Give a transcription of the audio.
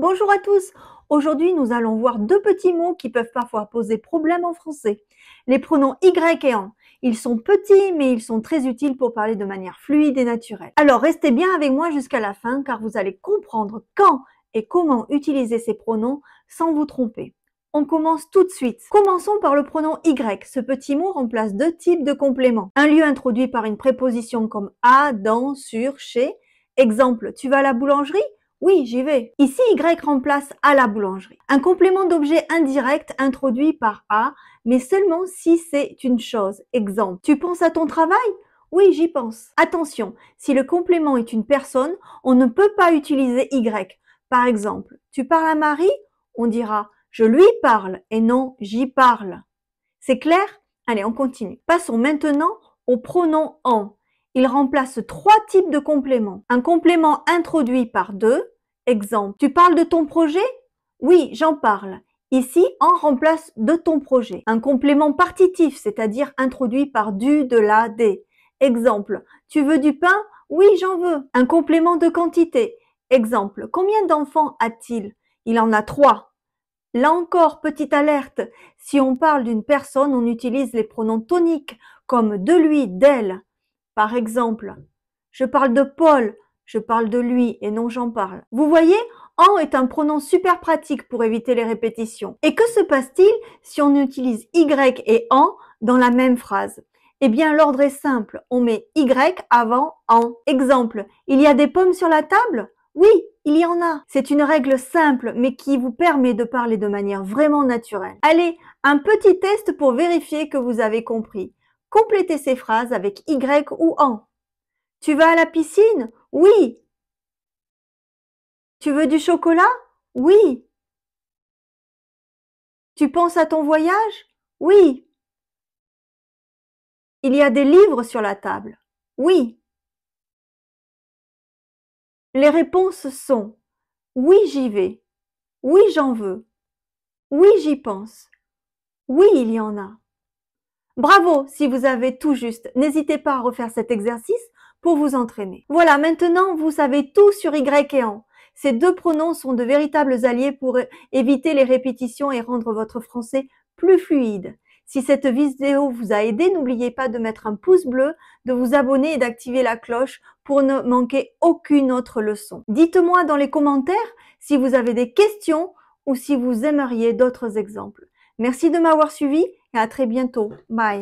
Bonjour à tous. Aujourd'hui, nous allons voir deux petits mots qui peuvent parfois poser problème en français. Les pronoms Y et AN. Ils sont petits, mais ils sont très utiles pour parler de manière fluide et naturelle. Alors, restez bien avec moi jusqu'à la fin, car vous allez comprendre quand et comment utiliser ces pronoms sans vous tromper. On commence tout de suite. Commençons par le pronom Y. Ce petit mot remplace deux types de compléments. Un lieu introduit par une préposition comme à, dans, sur, chez. Exemple, tu vas à la boulangerie? Oui, j'y vais. Ici, Y remplace à la boulangerie. Un complément d'objet indirect introduit par à, mais seulement si c'est une chose. Exemple, tu penses à ton travail? Oui, j'y pense. Attention, si le complément est une personne, on ne peut pas utiliser Y. Par exemple, tu parles à Marie? On dira je lui parle et non j'y parle. C'est clair? Allez, on continue. Passons maintenant au pronom en. Il remplace trois types de compléments. Un complément introduit par deux. Exemple, tu parles de ton projet? Oui, j'en parle. Ici, en remplace de ton projet. Un complément partitif, c'est-à-dire introduit par du, de, la, des. Exemple, tu veux du pain? Oui, j'en veux. Un complément de quantité. Exemple, combien d'enfants a-t-il? Il en a 3. Là encore, petite alerte, si on parle d'une personne, on utilise les pronoms toniques comme de lui, d'elle. Par exemple, je parle de Paul, je parle de lui et non j'en parle. Vous voyez, en est un pronom super pratique pour éviter les répétitions. Et que se passe-t-il si on utilise y et en dans la même phrase? Eh bien, l'ordre est simple, on met y avant en. Exemple, il y a des pommes sur la table? Oui, il y en a. C'est une règle simple, mais qui vous permet de parler de manière vraiment naturelle. Allez, un petit test pour vérifier que vous avez compris. Complétez ces phrases avec Y ou en. Tu vas à la piscine? Oui. Tu veux du chocolat? Oui. Tu penses à ton voyage? Oui. Il y a des livres sur la table? Oui. Les réponses sont oui, j'y vais. Oui, j'en veux. Oui, j'y pense. Oui, il y en a. Bravo si vous avez tout juste. N'hésitez pas à refaire cet exercice pour vous entraîner. Voilà, maintenant vous savez tout sur Y et en. Ces deux pronoms sont de véritables alliés pour éviter les répétitions et rendre votre français plus fluide. Si cette vidéo vous a aidé, n'oubliez pas de mettre un pouce bleu, de vous abonner et d'activer la cloche pour ne manquer aucune autre leçon. Dites-moi dans les commentaires si vous avez des questions ou si vous aimeriez d'autres exemples. Merci de m'avoir suivi et à très bientôt. Bye.